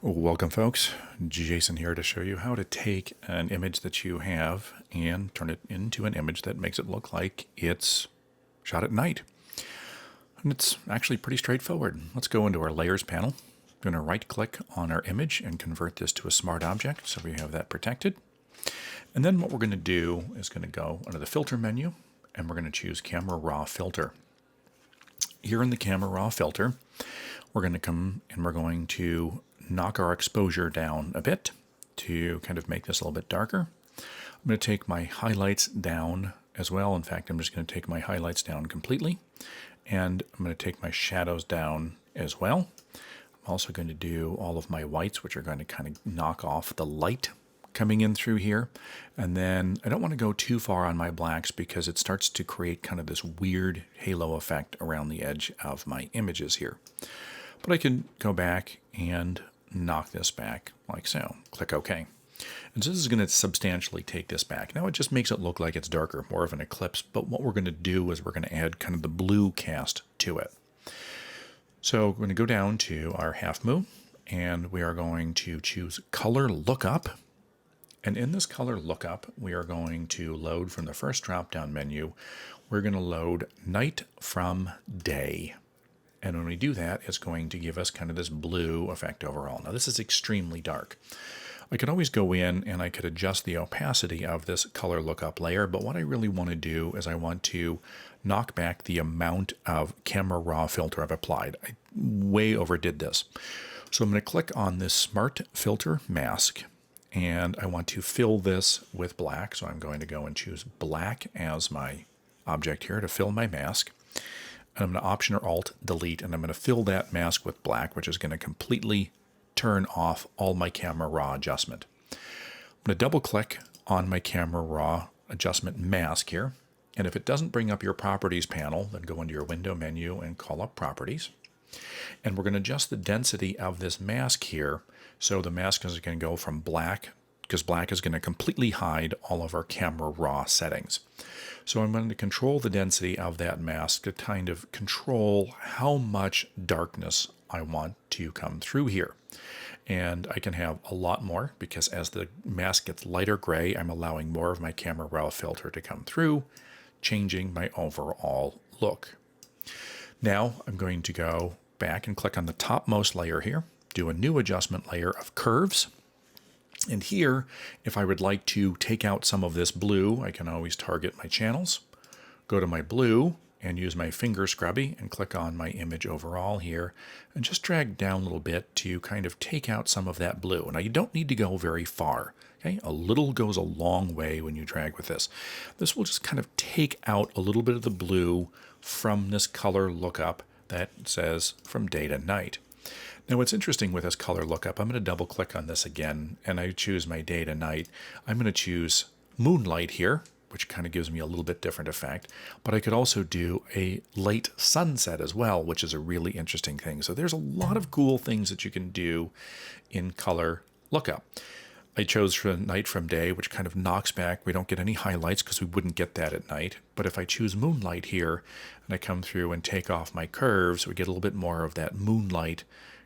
Welcome folks, Jason here to show you how to take an image that you have and turn it into an image that makes it look like it's shot at night. And it's actually pretty straightforward. Let's go into our layers panel. I'm going to right click on our image and convert this to a smart object so we have that protected. And then what we're going to do is going to go under the filter menu and we're going to choose camera raw filter. Here in the camera raw filter, we're going to come and we're going to knock our exposure down a bit to kind of make this a little bit darker. I'm going to take my highlights down as well. In fact, I'm just going to take my highlights down completely. And I'm going to take my shadows down as well. I'm also going to do all of my whites, which are going to kind of knock off the light coming in through here. And then I don't want to go too far on my blacks because it starts to create kind of this weird halo effect around the edge of my images here. But I can go back and knock this back like so. Click OK. And so this is going to substantially take this back. Now it just makes it look like it's darker, more of an eclipse, but what we're going to do is we're going to add kind of the blue cast to it. So we're going to go down to our half moon and we are going to choose color lookup. And in this color lookup, we are going to load from the first drop-down menu. We're going to load night from day. And when we do that, it's going to give us kind of this blue effect overall. Now this is extremely dark. I could always go in and I could adjust the opacity of this color lookup layer, but what I really want to do is I want to knock back the amount of camera raw filter I've applied. I way overdid this. So I'm going to click on this smart filter mask and I want to fill this with black. So I'm going to go and choose black as my object here to fill my mask. And I'm going to Option or Alt delete, and I'm going to fill that mask with black, which is going to completely turn off all my camera raw adjustment. I'm going to double click on my camera raw adjustment mask here. And if it doesn't bring up your properties panel, then go into your window menu and call up properties. And we're going to adjust the density of this mask here. So the mask is going to go from black, because black is going to completely hide all of our camera raw settings. So I'm going to control the density of that mask to kind of control how much darkness I want to come through here. And I can have a lot more because as the mask gets lighter gray, I'm allowing more of my camera raw filter to come through, changing my overall look. Now I'm going to go back and click on the topmost layer here, do a new adjustment layer of curves. And here, if I would like to take out some of this blue, I can always target my channels, go to my blue and use my finger scrubby and click on my image overall here and just drag down a little bit to kind of take out some of that blue. Now you don't need to go very far. Okay? A little goes a long way when you drag with this. This will just kind of take out a little bit of the blue from this color lookup that says from day to night. Now what's interesting with this color lookup, I'm going to double click on this again and I choose my day to night. I'm going to choose moonlight here, which kind of gives me a little bit different effect, but I could also do a late sunset as well, which is a really interesting thing. So there's a lot of cool things that you can do in color lookup. I chose for night from day, which kind of knocks back. We don't get any highlights because we wouldn't get that at night. But if I choose moonlight here and I come through and take off my curves, we get a little bit more of that moonlight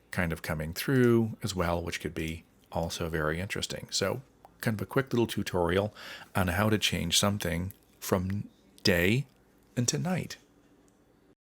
kind of coming through as well, which could be also very interesting. So kind of a quick little tutorial on how to change something from day into night.